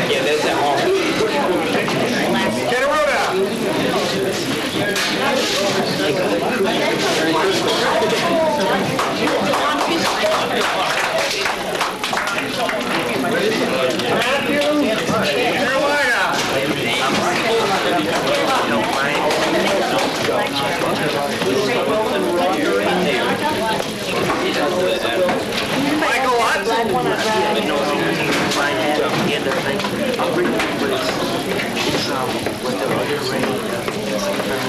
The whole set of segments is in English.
Yeah, there's that one. Get a road out. Michael Watson.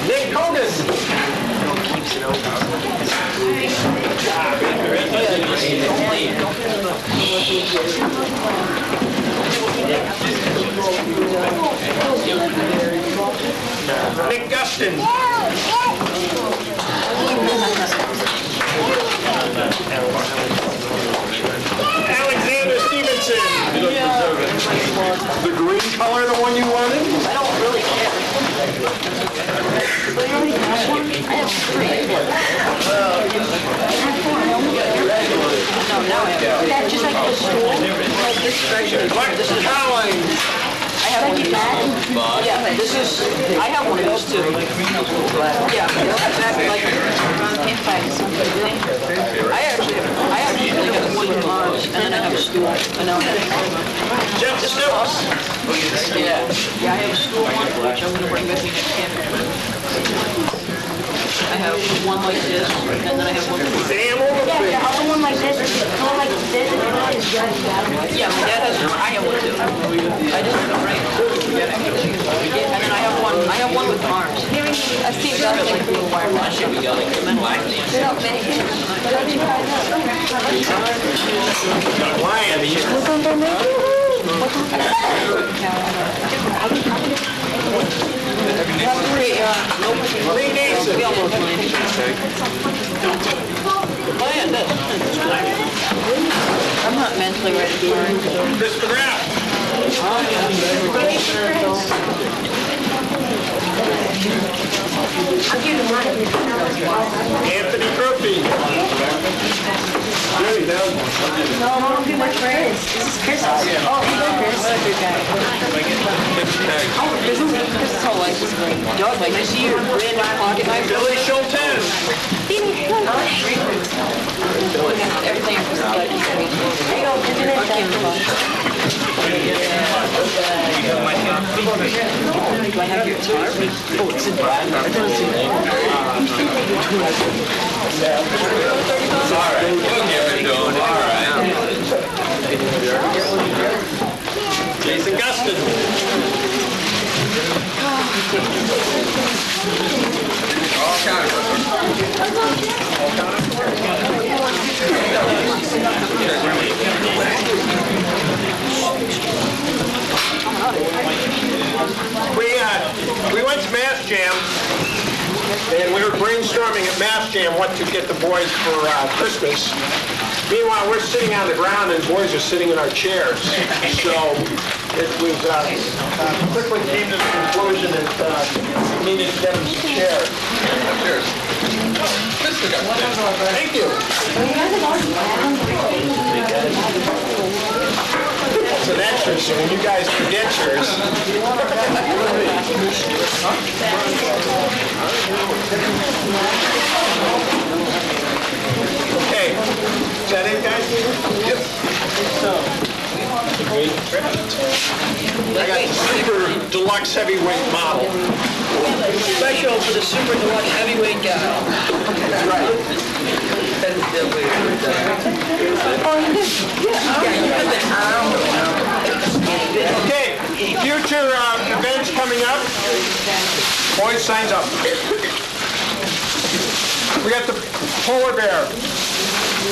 Nick Hogan. Nick Gustin. Alexander Stevenson. The green color, the one you wanted? I don't really care. But you already have one? I have three. No, now I have one. That's just like the school. Like this version. This is Collins. I have one of these. Yeah, this is, I have one of those too. Yeah, exactly like campfire or something. I actually have one with arms, and then I have a stool. And then Jeff Stokes. yeah, I have a stool one, which I'm going to bring with me next camp. I have one like this, and then I have one with Sam Overfield. The other one like this, the one like this, and the one is just that one. yeah, my dad has one. I have one too. I just have right. And then I have one with arms. Steve Johnson. Should we go like the men like They don't make it. But I think I Lion. Look on their menu. You have three, Lee Nason. we almost win. Oh yeah, this. I'm not mentally ready for it. Chris McGrath. I'll give you mine. Anthony Trophy. Really down. No, I don't do much for his. This is Chris. Oh, you go, Chris. Oh, this is whole life is great. Doug, like I see your brand new pocket knife. Billy Schulten. Everything is like There you go. Isn't it that? Do I have your guitar? Oh, it's in black. I don't see that. All right, we'll give it to him. All right. Jason Gustin. All kind of. We went to Mass Jam, and we were brainstorming at Mass Jam what to get the boys for Christmas. Meanwhile, we're sitting on the ground, and the boys are sitting in our chairs. So it was quickly came to the conclusion that we needed to get them some chairs. Cheers. Thank you. It's an extra, so when you guys forget yours. Okay, is that it, guys? Yep. I got the super deluxe heavyweight model. Special for the super deluxe heavyweight guy. That's right. Okay, future events coming up. Boys, signs up. We got the Polar Bear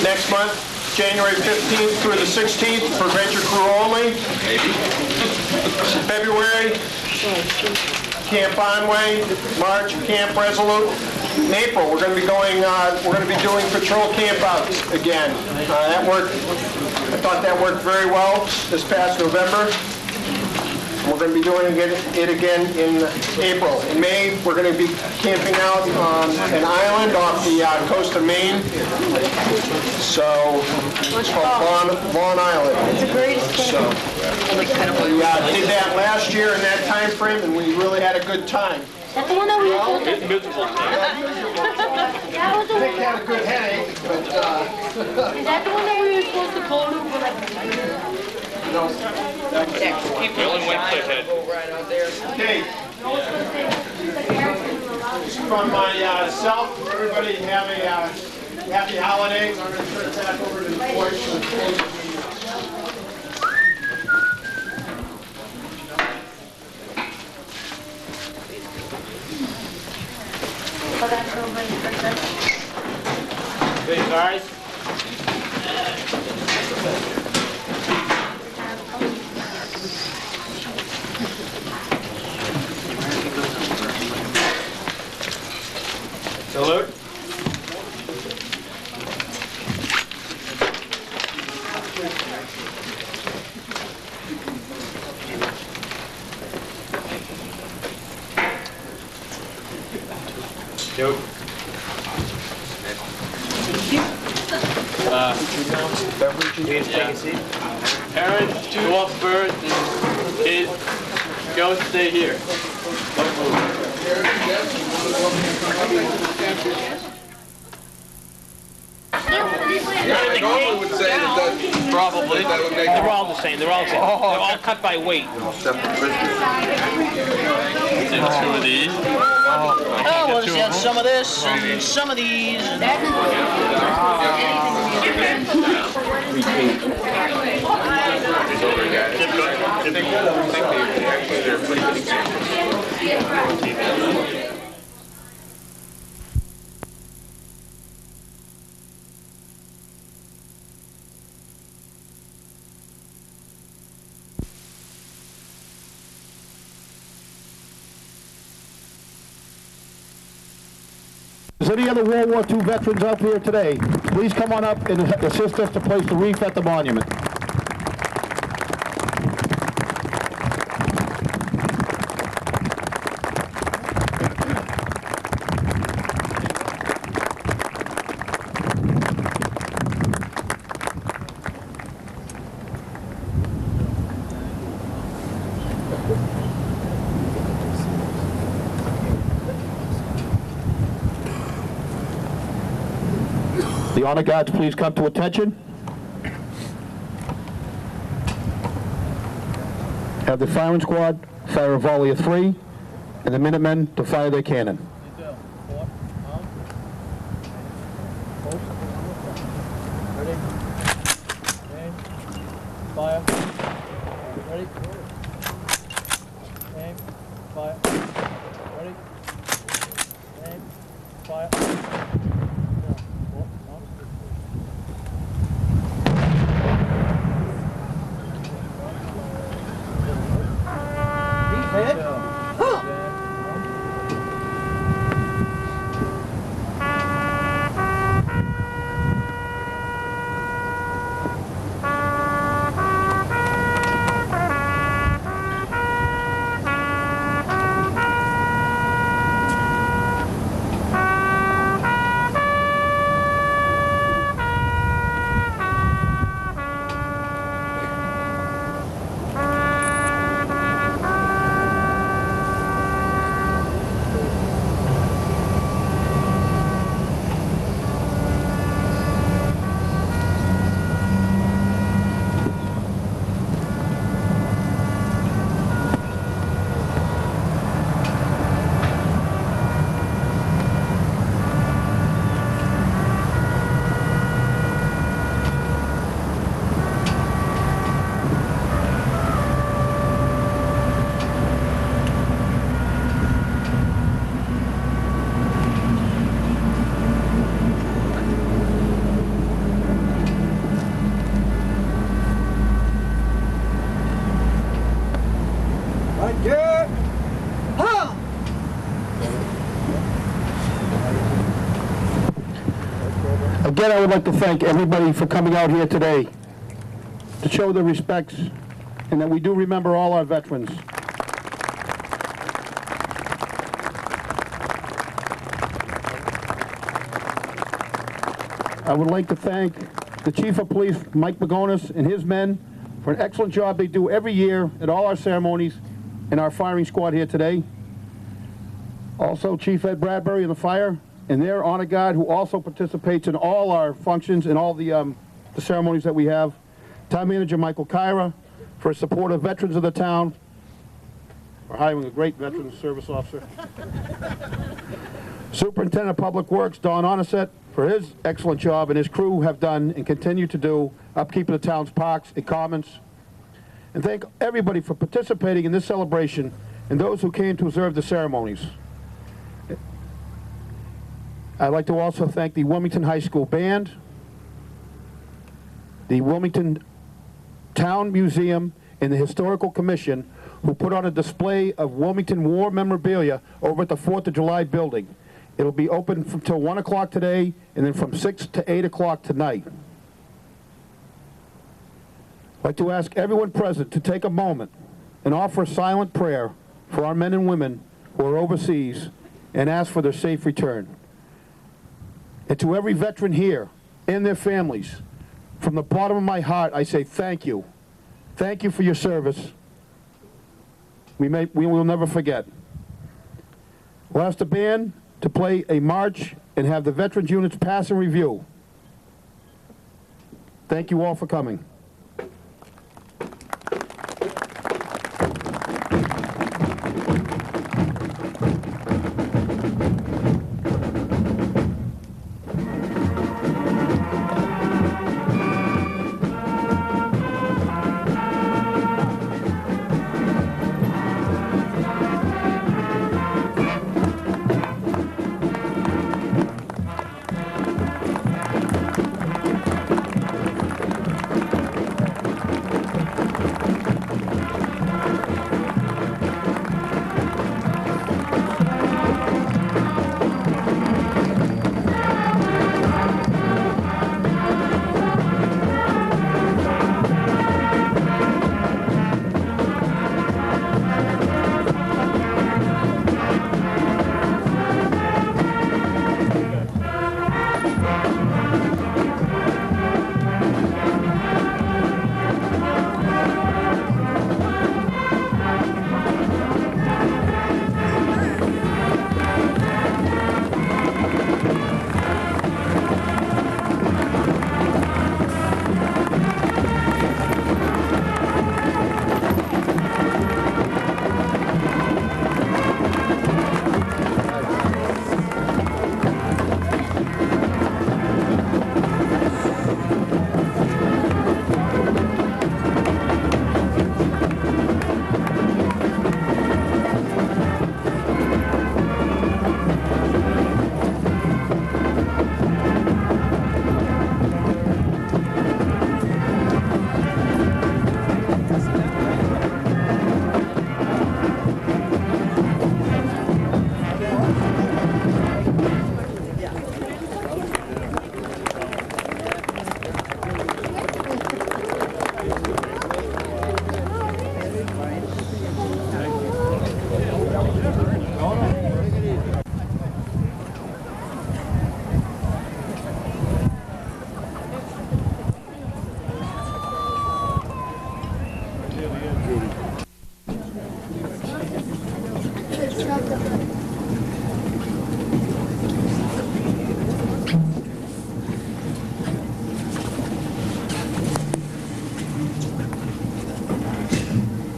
next month, January 15th through the 16th for Venture Crew only. February, Camp Onway, March, Camp Resolute. In April, we're going to be going. We're going to be doing patrol campouts again. That worked. I thought that worked very well this past November. We're going to be doing it again in April. In May, we're going to be camping out on an island off the coast of Maine. So it's called Vaughn Island. It's the greatest thing. So we did that last year in that time frame, and we really had a good time. Is that the one that we were supposed to? That was the one. Had a good headache, but Is that the one that we were supposed to go to for like? We only went to head. okay. From myself, everybody have a happy holidays. I'm going to turn it back over to the board to close the meeting. Hey guys. Salute. Nope. Please take a seat. Parents, go up first, and kids, go stay here. I normally would say that Probably. that would make They're all the same. They're all the same. They're all cut by weight. except for Christmas. Two of these. Oh, well, just have some of this and some of these. Is any other World War II veterans out there today? Please come on up and assist us to place the wreath at the monument. The honor guards, please come to attention. Have the firing squad fire a volley of 3, and the Minutemen to fire their cannon. Fire. Ready? Aim. Fire. Ready? Aim. Fire. Again, I would like to thank everybody for coming out here today to show their respects and that we do remember all our veterans. I would like to thank the Chief of Police, Mike Magonis, and his men for an excellent job they do every year at all our ceremonies and our firing squad here today. Also, Chief Ed Bradbury and the fire, and their honor guard who also participates in all our functions and all the ceremonies that we have. Town Manager Michael Kyra for his support of veterans of the town. We're hiring a great veteran service officer. Superintendent of Public Works, Don Onisett, for his excellent job and his crew have done and continue to do upkeep of the town's parks and commons. And thank everybody for participating in this celebration and those who came to observe the ceremonies. I'd like to also thank the Wilmington High School Band, the Wilmington Town Museum, and the Historical Commission, who put on a display of Wilmington War memorabilia over at the 4th of July building. It'll be open until 1 o'clock today, and then from 6 to 8 o'clock tonight. I'd like to ask everyone present to take a moment and offer a silent prayer for our men and women who are overseas and ask for their safe return. And to every veteran here and their families, from the bottom of my heart, I say thank you. Thank you for your service. We will never forget. We'll ask the band to play a march and have the veterans units pass and review. Thank you all for coming.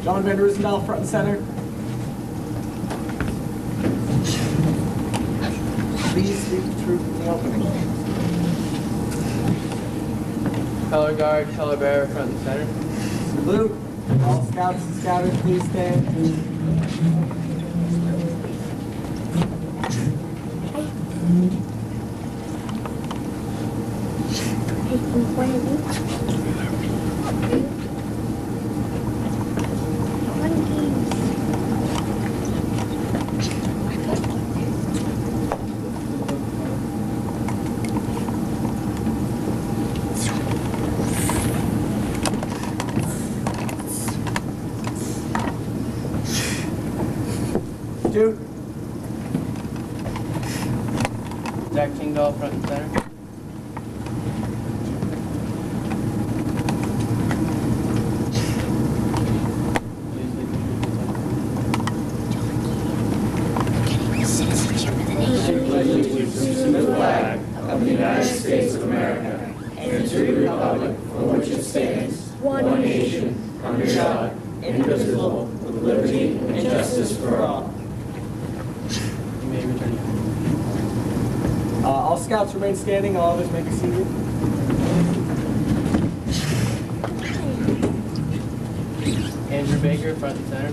John Van Roosendahl, front and center. Please speak the truth in the opening. Color guard, color bearer, front and center. Salute. All scouts and scouters, please stand. Shoot. Jack Kingdahl, front and center. justice for all. You may return. All scouts remain standing, all others may be seated. Andrew Baker, front and center.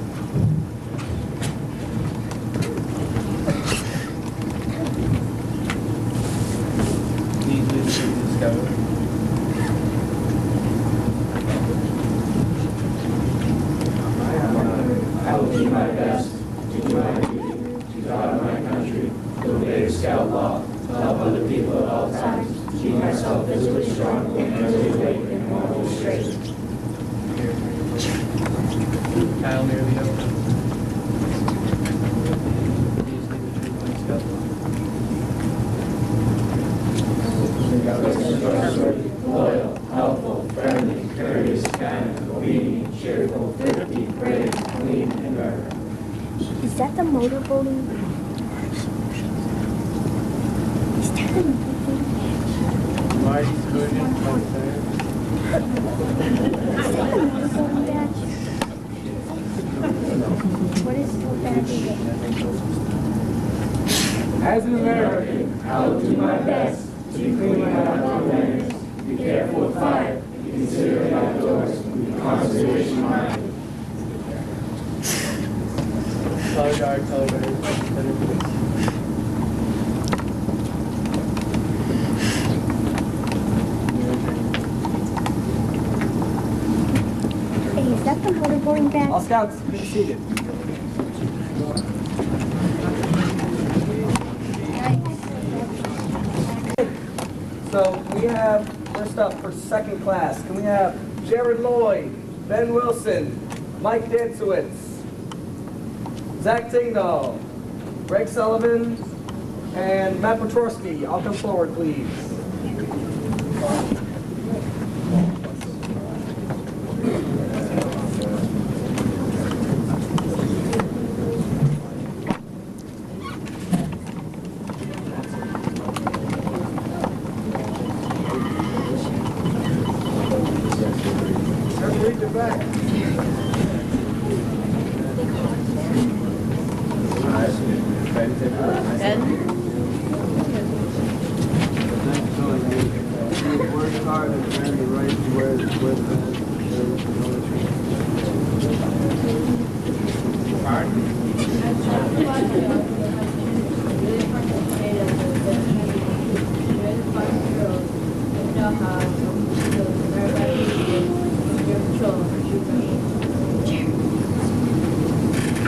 Please lead the scout. I will do my best to do my duty to God and my country, to obey the scout law, to help other people at all times, keep myself physically strong and mentally awake and morally straight. Kyle Merlio. Please lead the troop on scout. Loyal, helpful, friendly, courteous, kind, obedient, cheerful, thrifty, brave, clean, and reverent. Is that the motorboating? Is that the motorboating? Marty Spurgeon, front and center. Is that the motorboating badge? What is the badge? As an American, I will do my best to be clean my outdoor manners, be careful with fire, be considerate outdoors, be conservation minded. Color guard, front and center, please. Hey, is that the motorboating badge? All scouts, be seated. So we have, first up for second class, can we have Jared Lloyd, Ben Wilson, Mike Dancewitz, Zach Tingdahl, Greg Sullivan, and Matt Petrosky. I'll come forward, please. Read the back. Work hard and earn the right to wear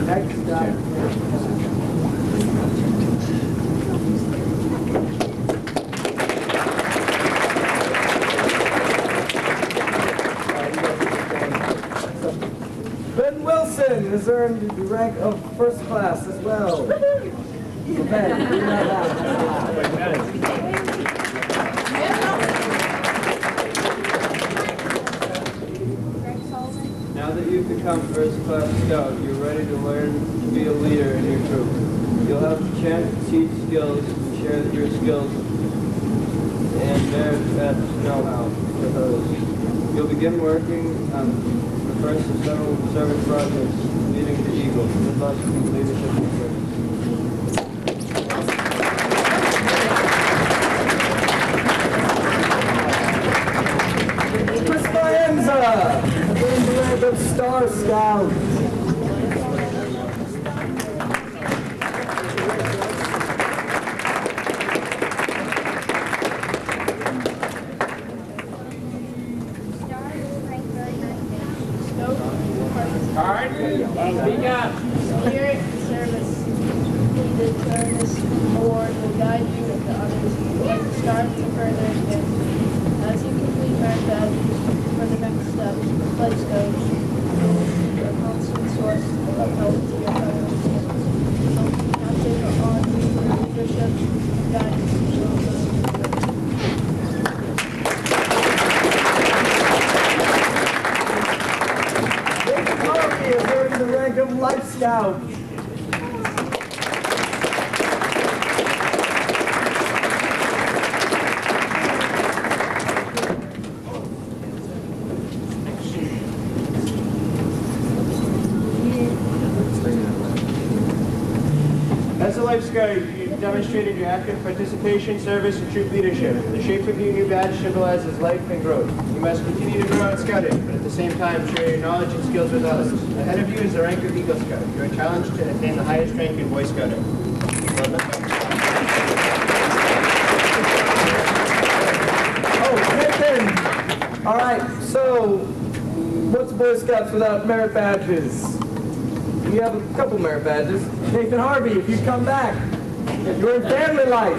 Next Ben Wilson has earned the rank of first class as well. So Ben, you have Now that you've become first class scout, you're ready to learn to be a leader in your troop. You'll have the chance to teach skills and share your skills and their know-how with others. You'll begin working on the first of several service projects leading to Eagle. Good luck in leadership and service. Chris Faenza, the rank of Star Scout. Spirit and service. The service award will guide you and the others as you start to further advance. As you complete merit badges for the next step, Pledge Coach will be a constant source of help to your fellow students. Captain on your leadership, guidance, and Harvey has earned the rank of Life Scout. As a Life Scout, you demonstrated your active participation, service, and troop leadership. The shape of your new badge symbolizes life and growth. You must continue to grow out scouting, but at the same time share your knowledge and skills with others. Ahead of you is the rank of Eagle Scout. You are challenged to attain the highest rank in Boy Scouting. Oh, Nathan! All right, so what's Boy Scouts without merit badges? We have a couple merit badges. Nathan Harvey, if you come back, you're in family life.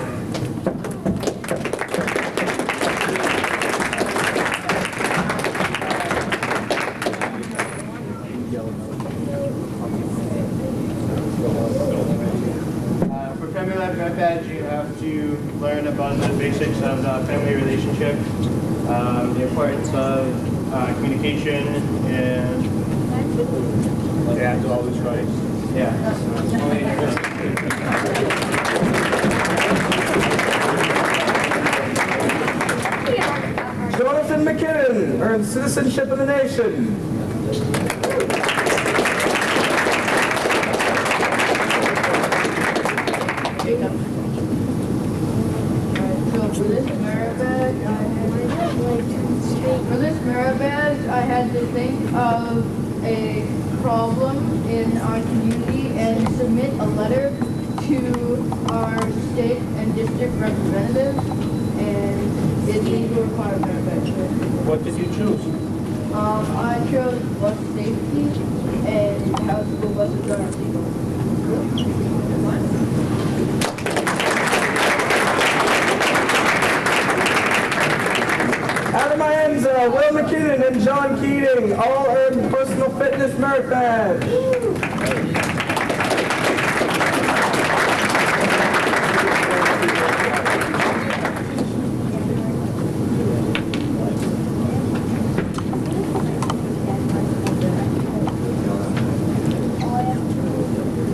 For Family Life Merit Badge, you have to learn about the basics of the family relationship, the importance of communication, and Dad's always right. yeah. Jonathan McKinnon earned citizenship of the nation. I had to think of a problem in our community and submit a letter to our state and district representatives, and it needs to require merit badge. What did you choose? I chose bus safety and how school buses are legal. Adam Ienza, Will McKinnon, and John Keating all earned personal fitness merit badge.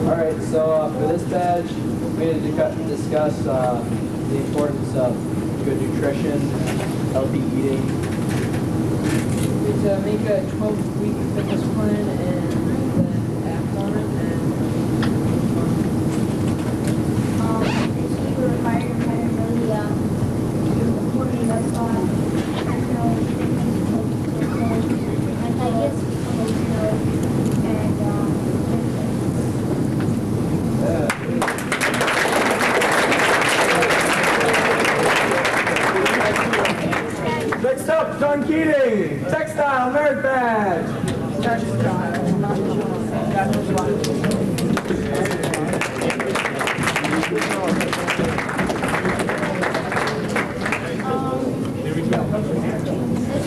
Alright, so for this badge, we need to discuss the importance of good nutrition, healthy eating. It's make a 12-week fitness plan and then act on it. It's super required to kind of really coordinate our thoughts. Next up, John Keating, textile merit badge. This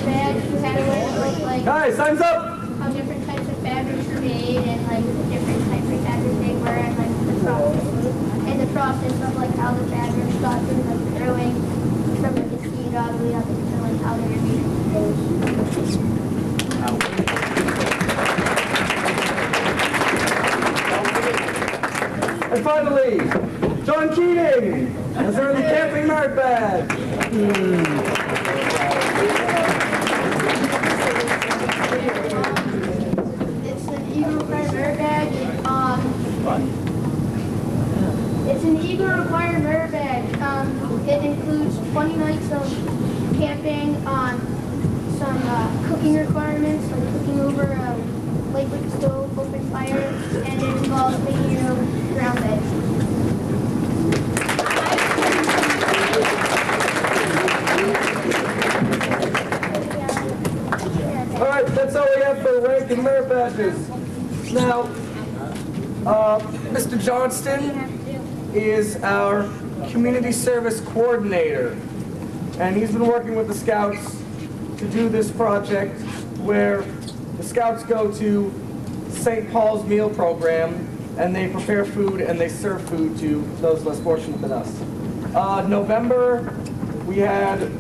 badge, you had to learn like Guys, time's up. how different types of fabrics are made and like different types of fabrics they were and like the process of like how the fabrics got through like growing from like the seed all the way up to like how they were made. And finally, John Keating has earned the camping merit badge. It's an Eagle Required Merit Badge. It's an Eagle Required Merit Badge. It includes 20 nights of camping, some cooking requirements, like cooking over a liquid stove, open fire, and it involves making your own ground bed. All right, that's all we have for rank and merit badges. Now, Mr. Johnston is our community service coordinator, and he's been working with the Scouts to do this project where the Scouts go to St. Paul's Meal Program and they prepare food and they serve food to those less fortunate than us. November, we had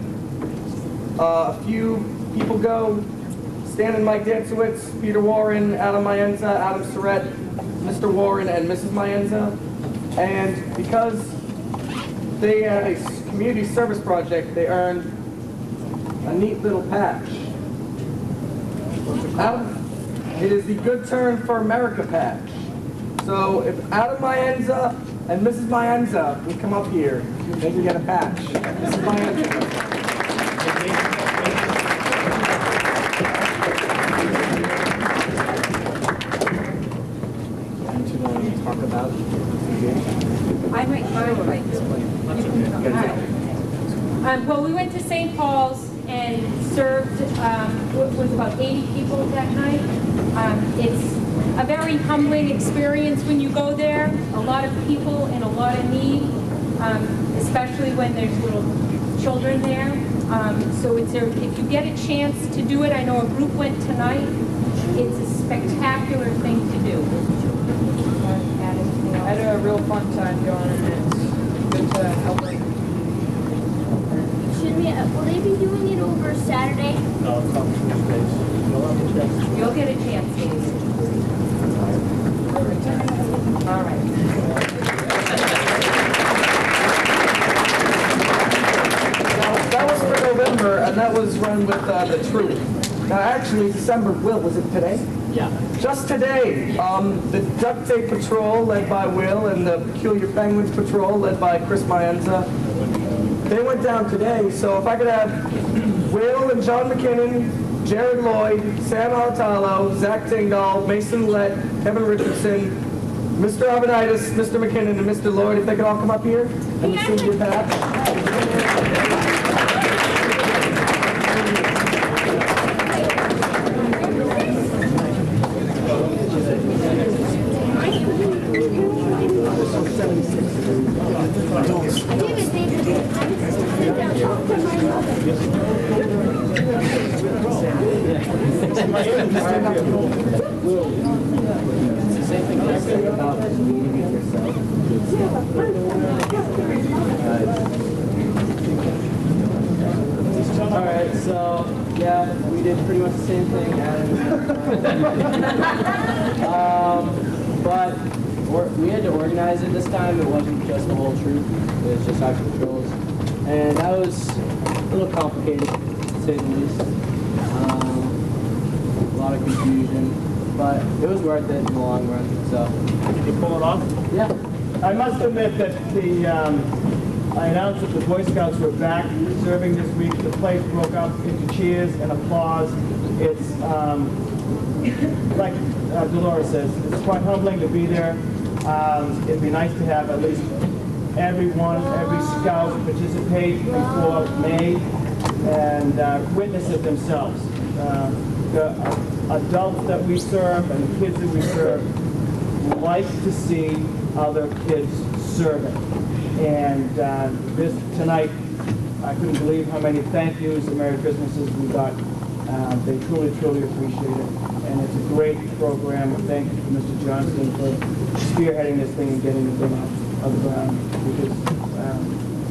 a few people go. Stan and Mike Dancewitz, Peter Warren, Adam Ienza, Adam Surrett, Mr. Warren, and Mrs. Ienza. And because they had a community service project, they earned a neat little patch. It is the Good Turn for America patch. So if Adam Ienza And Mrs. Mayenza will come up here. Then you get a patch. Mrs. Mayenza. Talk about I might right. Well, we went to St. Paul's and served, was about 80 people that night. It's a very humbling experience when you go there. A lot of people in a lot of need, especially when there's little children there. So it's if you get a chance to do it, I know a group went tonight. It's a spectacular thing to do. I had a real fun time going, and it's good to help them. Will they be doing it over Saturday? No, it's on Tuesdays. You'll get a chance, Dave. All right. That was for November, and that was run with the troop. Now, actually, December, Will, was it today? Yeah. Just today, the Duct Tape Patrol, led by Will, and the Peculiar Penguins Patrol, led by Chris Mayenza, they went down today. So if I could have Will and John McKinnon, Jared Lloyd, Sam Alatalo, Zach Dingdahl, Mason Lett, Kevin Richardson, Mr. Abinitis, Mr. McKinnon, and Mr. Lloyd, if they could all come up here and receive your patch. Alright, so, yeah, we did pretty much the same thing. But we had to organize it this time. It wasn't just the whole troop. It was just our patrols. And that was a little complicated, to say the least. A lot of confusion. But it was worth it in the long run, so. Did you pull it off? Yeah. I must admit that I announced that the Boy Scouts were back serving this week. The place broke up into cheers and applause. It's like Dolores says, it's quite humbling to be there. It'd be nice to have at least every scout participate before May and witness it themselves. The adults that we serve and the kids that we serve like to see other kids serving. And this tonight, I couldn't believe how many thank yous and Merry Christmases we got. They truly, truly appreciate it. And it's a great program. Thank you to Mr. Johnston for spearheading this thing and getting the thing off the ground. Because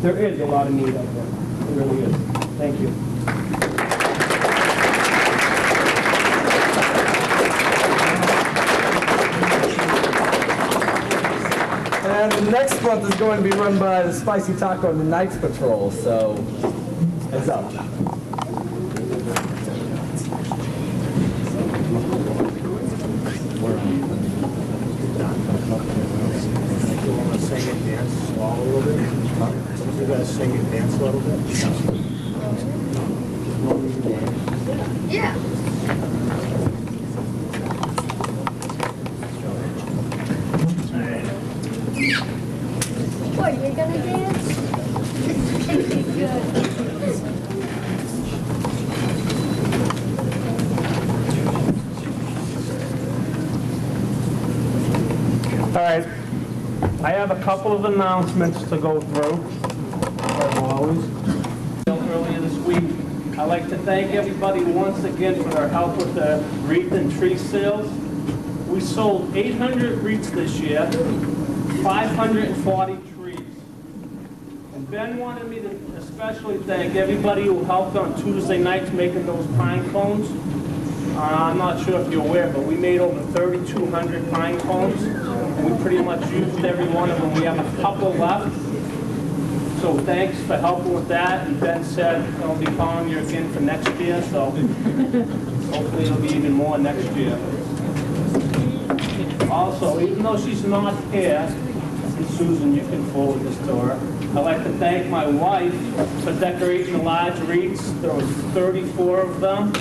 there is a lot of need out there. There really is. Thank you. And the next month is going to be run by the Spicy Taco and the Knights Patrol, so heads up. Sing and dance a little bit? You guys sing and dance a little bit? Yeah. What, you're gonna dance? Good. All right. I have a couple of announcements to go through, as always. Earlier this week, I'd like to thank everybody once again for their help with the wreath and tree sales. We sold 800 wreaths this year, 540 trees. And Ben wanted me to especially thank everybody who helped on Tuesday nights making those pine cones. I'm not sure if you're aware, but we made over 3,200 pine cones. We pretty much used every one of them. We have a couple left. So thanks for helping with that. And Ben said I'll be calling you again for next year. So hopefully it'll be even more next year. Also, even though she's not here, and Susan, you can forward this to her. I'd like to thank my wife for decorating the large wreaths. There was 34 of them.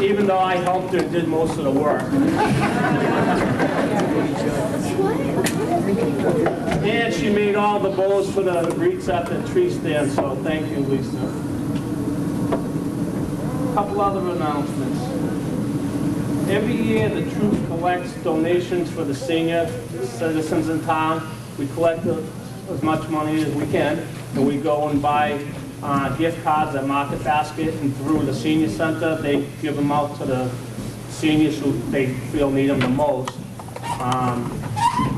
Even though I helped her, did most of the work. And she made all the bows for the wreaths at the tree stand, so thank you, Lisa. A couple other announcements. Every year, the troop collects donations for the senior citizens in town. We collect as much money as we can, and we go and buy gift cards at Market Basket, and through the senior center, they give them out to the seniors who they feel need them the most.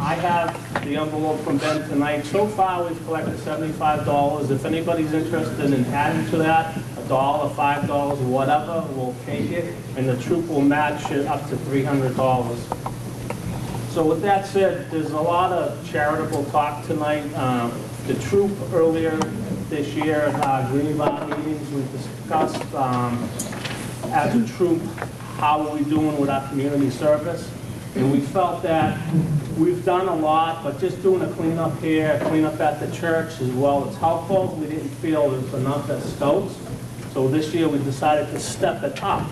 I have the envelope from Ben tonight. So far, we've collected $75. If anybody's interested in adding to that, $1, $5, whatever, we'll take it, and the troop will match it up to $300. So with that said, there's a lot of charitable talk tonight. The troop earlier this year at our Green Bar meetings, we discussed as a troop, how are we doing with our community service? And we felt that we've done a lot, but just doing a cleanup here, cleanup at the church as well, it's helpful. We didn't feel there was enough at Scouts. So this year we decided to step it up.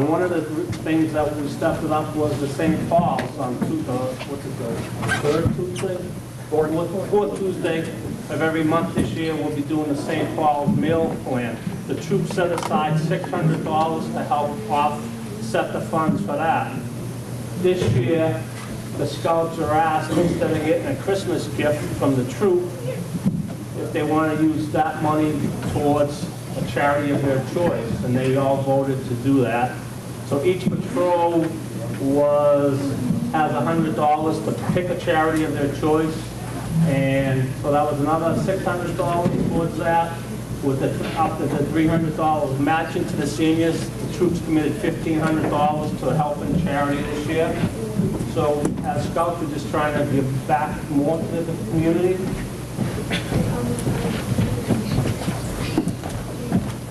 One of the things that we stepped it up was the St. Paul's on third Tuesday? Fourth Tuesday of every month this year. We'll be doing the St. Paul's meal plan. The troop set aside $600 to help offset the funds for that. This year, the Scouts are asked, instead of getting a Christmas gift from the troop, if they want to use that money towards a charity of their choice, and they all voted to do that. So each patrol has $100 to pick a charity of their choice, and so that was another $600 towards that, with up to the $300 matching to the seniors. The troops committed $1,500 to helping charity this year. So as Scouts, we're just trying to give back more to the community.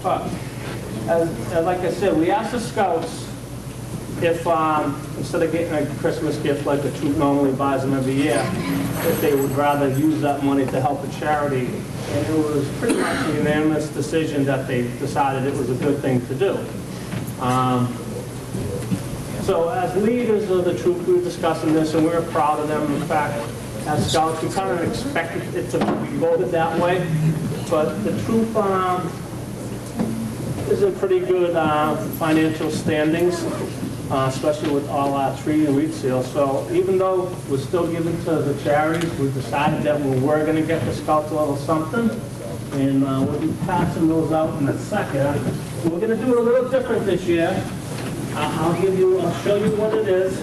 But like I said, we asked the Scouts if instead of getting a Christmas gift like the troop normally buys them every year, if they would rather use that money to help a charity. And it was pretty much a unanimous decision that they decided it was a good thing to do. So as leaders of the troop, we were discussing this, and we were proud of them. In fact, as Scouts, we kind of expected it to be voted that way. But the troop is in pretty good financial standings, especially with all our tree and wreath sales. So even though we're still giving to the charities, we decided that we were going to get the Scouts a little something, and we'll be passing those out in a second. We're going to do it a little different this year. I'll show you what it is.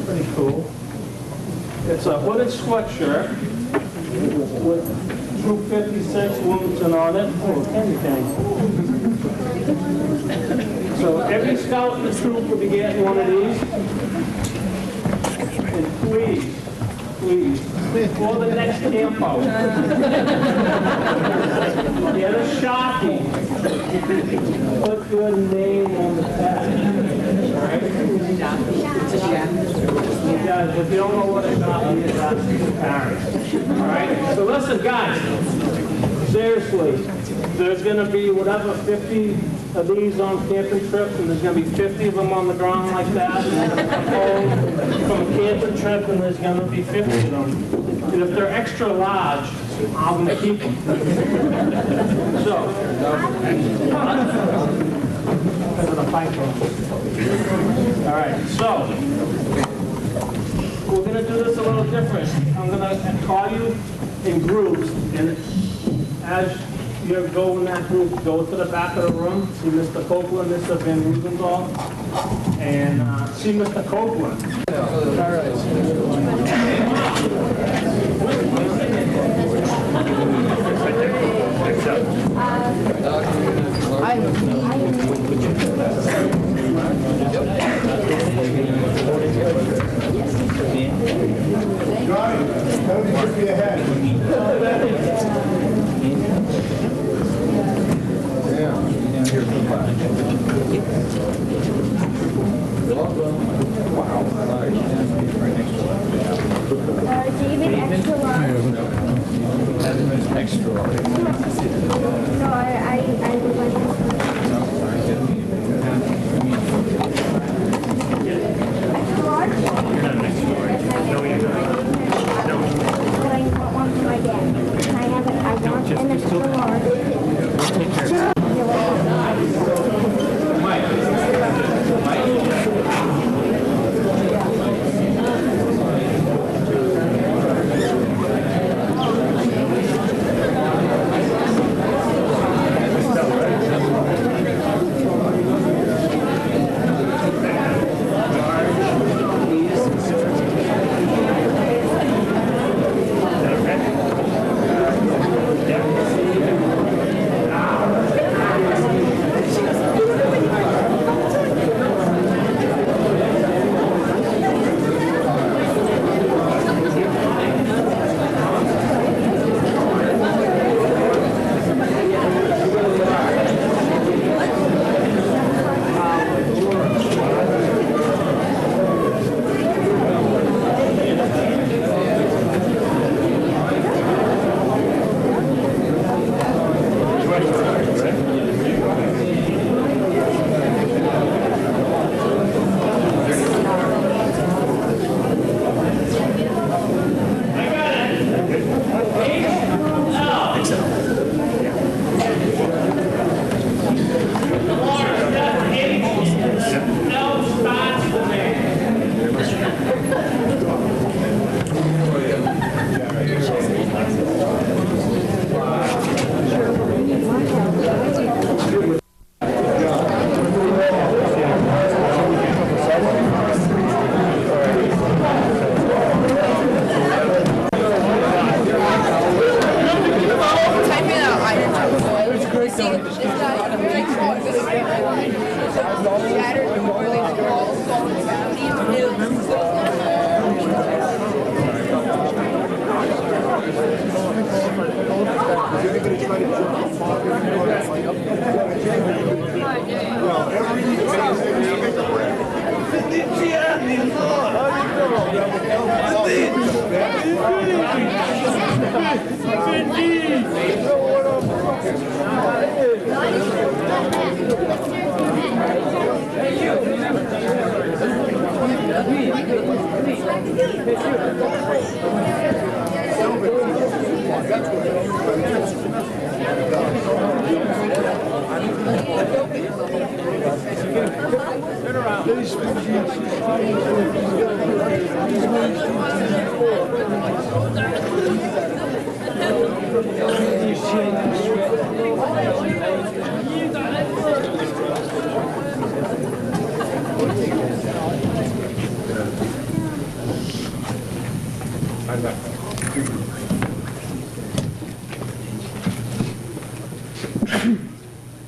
Pretty cool. It's a hooded sweatshirt with Troop 56 Wilmington on it. Oh, candy cane. So every Scout in the troop will be getting one of these. And please, for the next camp out, get a Sharpie. Put your name on the tag. All right? You guys, if you don't know what a Sharpie is, ask your parents. All right? So listen, guys. Seriously, there's going to be whatever 50 of these on camping trips, and there's going to be 50 of them on the ground like that. And they're going to come home from a camping trip, and there's going to be 50 of them. And if they're extra large, I'm going to keep them. So, all right, so we're going to do this a little different. I'm going to call you in groups, and as you go in that group, go to the back of the room, see Mr. Copeland, Mr. Van Rubendahl, and see Mr. Copeland. All right. Johnny, don't be ahead. No, I would like to. But I want one for my dad. Can I have it? I want an extra large. You're welcome.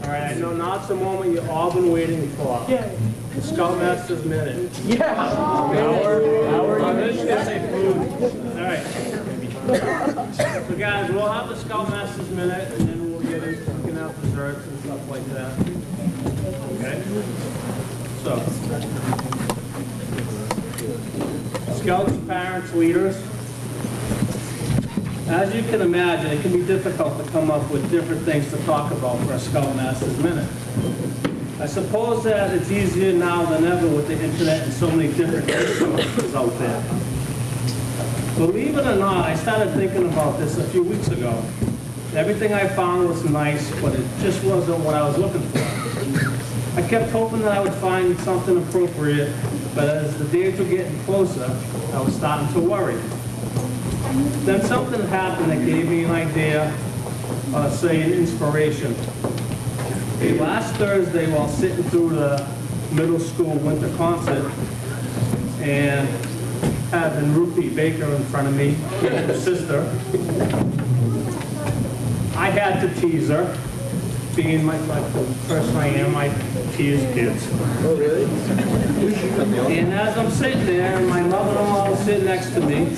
All right, I know now's the moment you've all been waiting for. The Scoutmaster's Minute. Hour on this, all right. So guys, we'll have the Scoutmaster's Minute, and then we'll get into picking out desserts and stuff like that. Okay? So, Scouts, parents, leaders. As you can imagine, it can be difficult to come up with different things to talk about for a Scoutmaster's Minute. I suppose that it's easier now than ever with the internet and so many different resources out there. Believe it or not, I started thinking about this a few weeks ago. Everything I found was nice, but it just wasn't what I was looking for. I kept hoping that I would find something appropriate, but as the days were getting closer, I was starting to worry. Then something happened that gave me an idea, say an inspiration. Last Thursday, while sitting through the middle school winter concert and having Ruthie Baker in front of me, her sister, I had to tease her. Being like the person I am, I tease kids. Oh, really? And as I'm sitting there, and my mother-in-law was sitting next to me,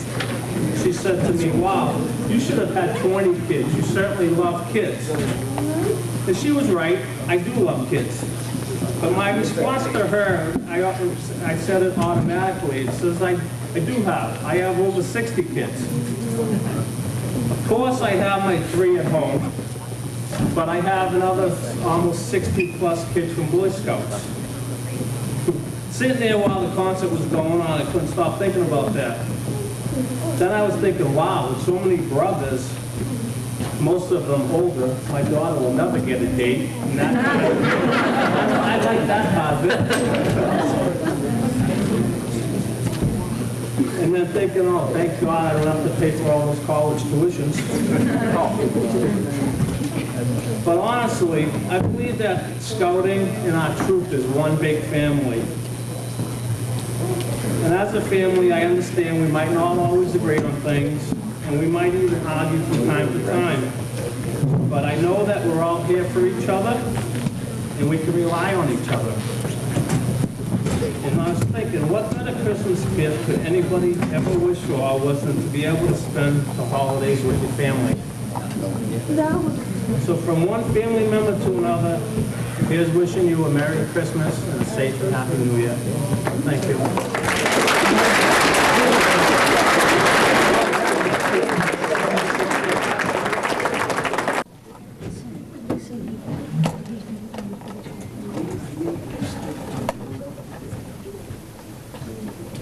she said to me, "Wow, you should have had 20 kids. You certainly love kids." And she was right. I do love kids. But my response to her, I said it automatically. It says, I do have. I have over 60 kids. course, I have my 3 at home, but I have another almost 60-plus kids from Boy Scouts. Sitting there while the concert was going on, I couldn't stop thinking about that. Then I was thinking, wow, with so many brothers, most of them older, my daughter will never get a date. And that, I like that part of it. And then thinking, oh, thank God I don't have to pay for all those college tuitions. But honestly, I believe that scouting and our troop is one big family. And as a family, I understand we might not always agree on things, and we might even argue from time to time. But I know that we're all here for each other, and we can rely on each other. And I was thinking, what better Christmas gift could anybody ever wish for was than to be able to spend the holidays with your family? So from one family member to another, here's wishing you a Merry Christmas and a safe and Happy New Year. Thank you.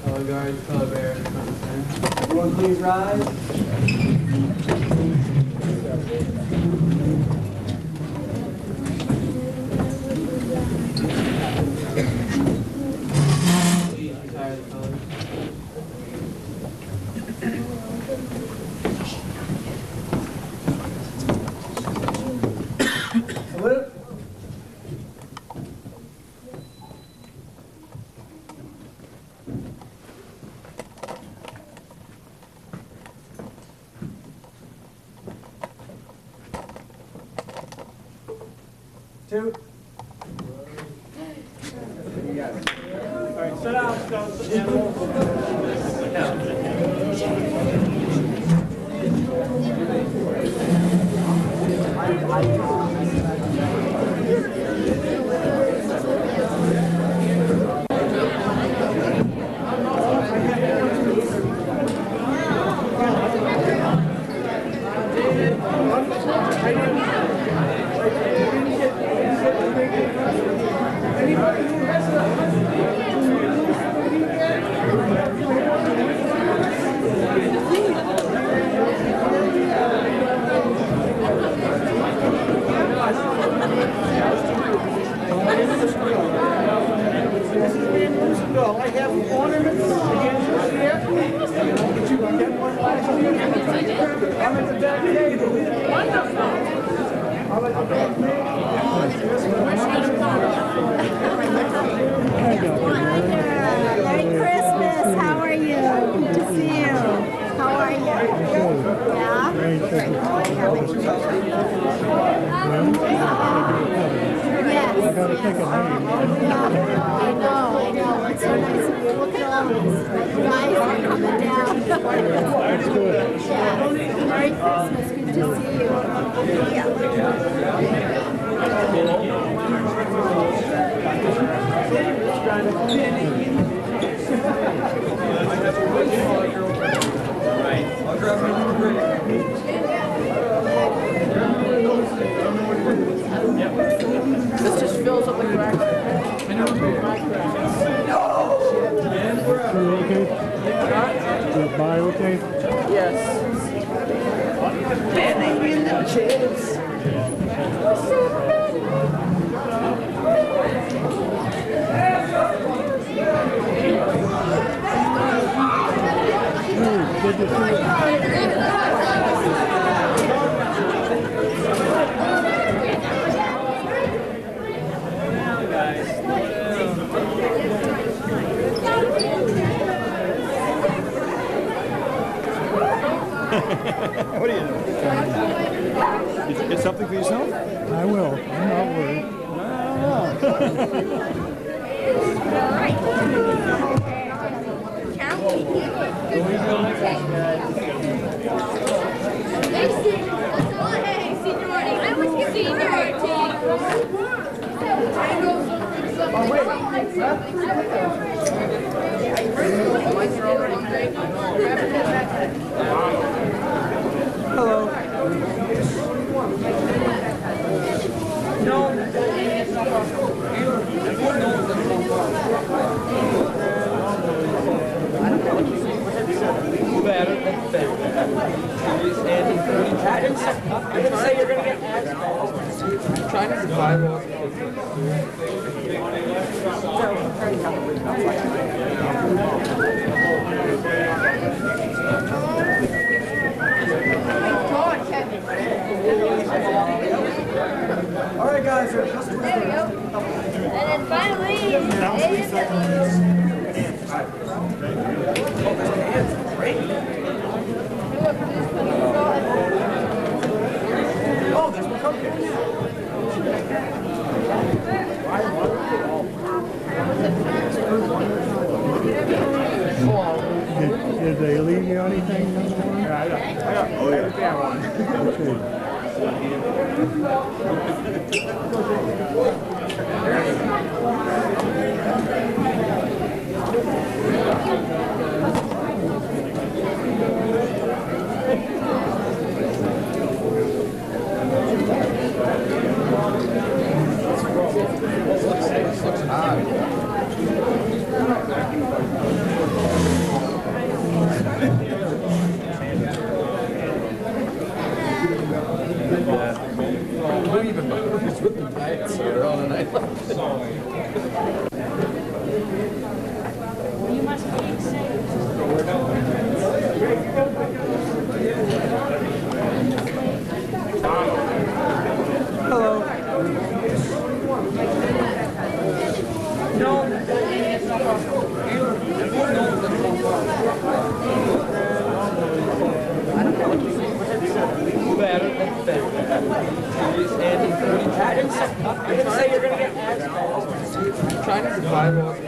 Color guard, color bearer, everyone please rise. Salute. Two. All right, sit down, Scouts and animals. I have ornaments against this year. Did you get one last year? I'm at the back table. Wonderful. I'm at the back Merry Christmas. How are you? Good to see you. How are you? Yeah? Yes. I gotta take a name. I know. It's so nice of you. Look at all these guys coming down. That's good. Yeah. Merry Christmas. Good to see you. This just fills up the crack. Bye, okay? Yes. Man, they in them chairs. Good to see you. What do you know? Did you get something for yourself? I will. I'm not worried. Hello. Trying to defy laws. All right, guys. There we go. And then finally, Oh, there's my cupcakes. Did they leave you anything? Yeah, I got everything I want. Who even knows what the diets are on a night like this? You must be excited. Hello. No. Better. I didn't say you're gonna get asked. Trying to defy laws.